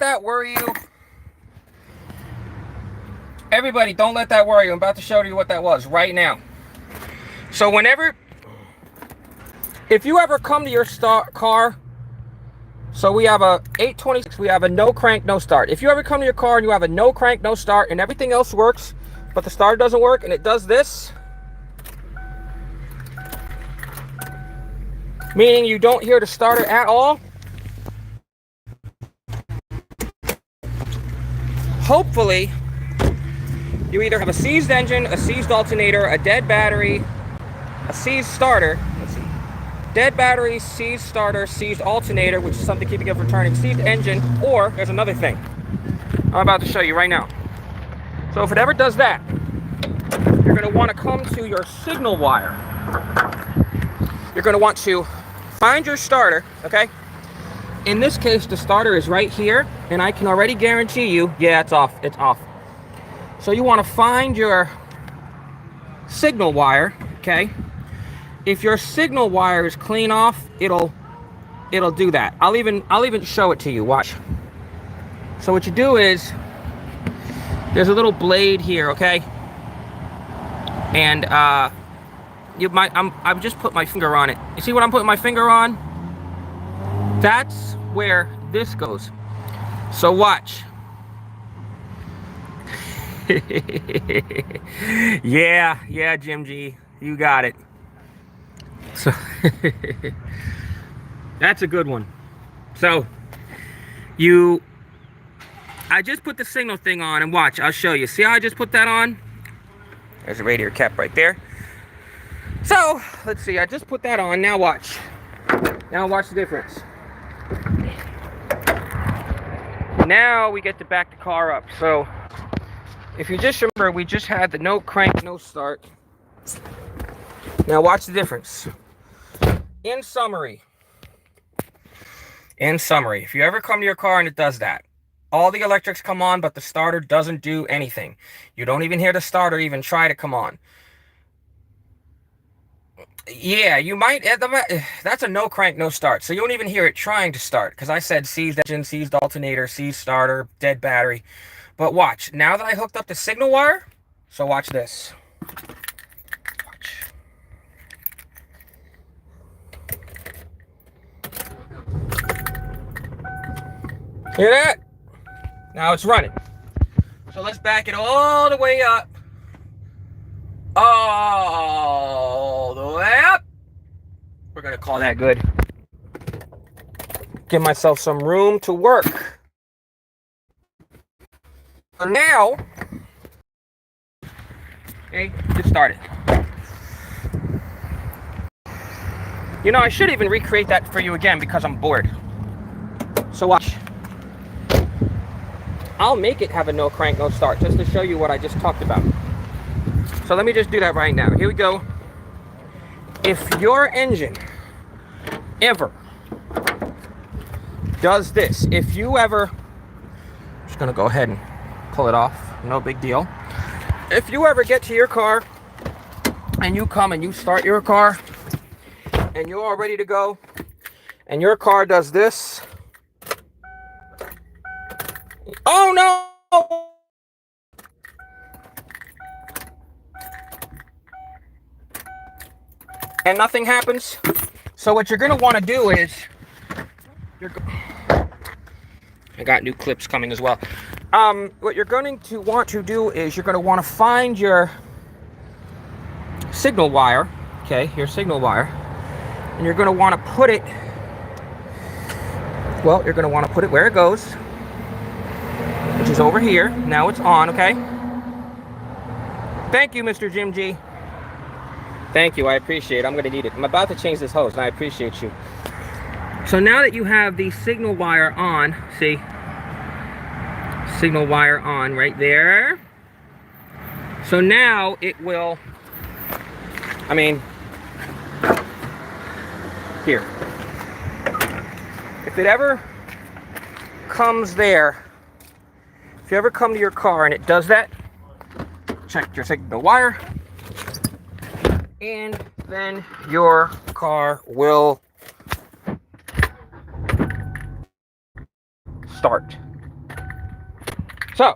that worry you. Everybody, don't let that worry you. I'm about to show you what that was right now. So if you ever come to your car, so we have a 826, we have a no crank, no start. If you ever come to your car and you have a no crank, no start, and everything else works, but the starter doesn't work, and it does this, meaning you don't hear the starter at all, hopefully, you either have a seized engine, a seized alternator, a dead battery, a seized starter. Let's see. Dead battery, seized starter, seized alternator, which is something keeping it from returning, seized engine, or there's another thing I'm about to show you right now. So if it ever does that, you're going to want to come to your signal wire. You're going to want to find your starter, okay? In this case, the starter is right here, and I can already guarantee you, yeah, it's off. It's off. So you want to find your signal wire, okay? If your signal wire is clean off, it'll do that. I'll even show it to you. Watch. So what you do is there's a little blade here, okay? And I've just put my finger on it. You see what I'm putting my finger on? That's where this goes. So watch. yeah, Jim G, you got it. So that's a good one. So I just put the signal thing on, and watch, I'll show you. See how I just put that on? There's a radiator cap right there. So let's see, I just put that on. Now watch. Now watch the difference. Now we get to back the car up. So if you just remember, we just had the no crank, no start. Now watch the difference. In summary, if you ever come to your car and it does that, all the electrics come on, but the starter doesn't do anything. You don't even hear the starter even try to come on. Yeah, you might, that's a no crank, no start. So you won't even hear it trying to start, because I said seized engine, seized alternator, seized starter, dead battery. But watch, now that I hooked up the signal wire, so watch this. Watch. Hear that? Now it's running. So let's back it all the way up. All the way up. We're gonna call that good. Give myself some room to work. So now, okay, get started. You know, I should even recreate that for you again because I'm bored. So watch. I'll make it have a no crank, no start, just to show you what I just talked about. So let me just do that right now. Here we go. If your engine ever does this, if you ever, I'm just gonna go ahead and pull it off, no big deal. If you ever get to your car and you come and you start your car and you're all ready to go and your car does this, oh no! And nothing happens. So what you're gonna want to do is, I got new clips coming as well. What you're going to want to do is you're going to want to find your signal wire, okay, your signal wire, and you're going to want to put it, well, you're going to want to put it where it goes, which is over here. Now it's on, okay? Thank you, Mr. Jim G. Thank you, I appreciate it. I'm going to need it. I'm about to change this hose, and I appreciate you. So now that you have the signal wire on, see, signal wire on right there. So now it will, I mean, here. If it ever comes there, if you ever come to your car and it does that, check your signal wire, and then your car will start. So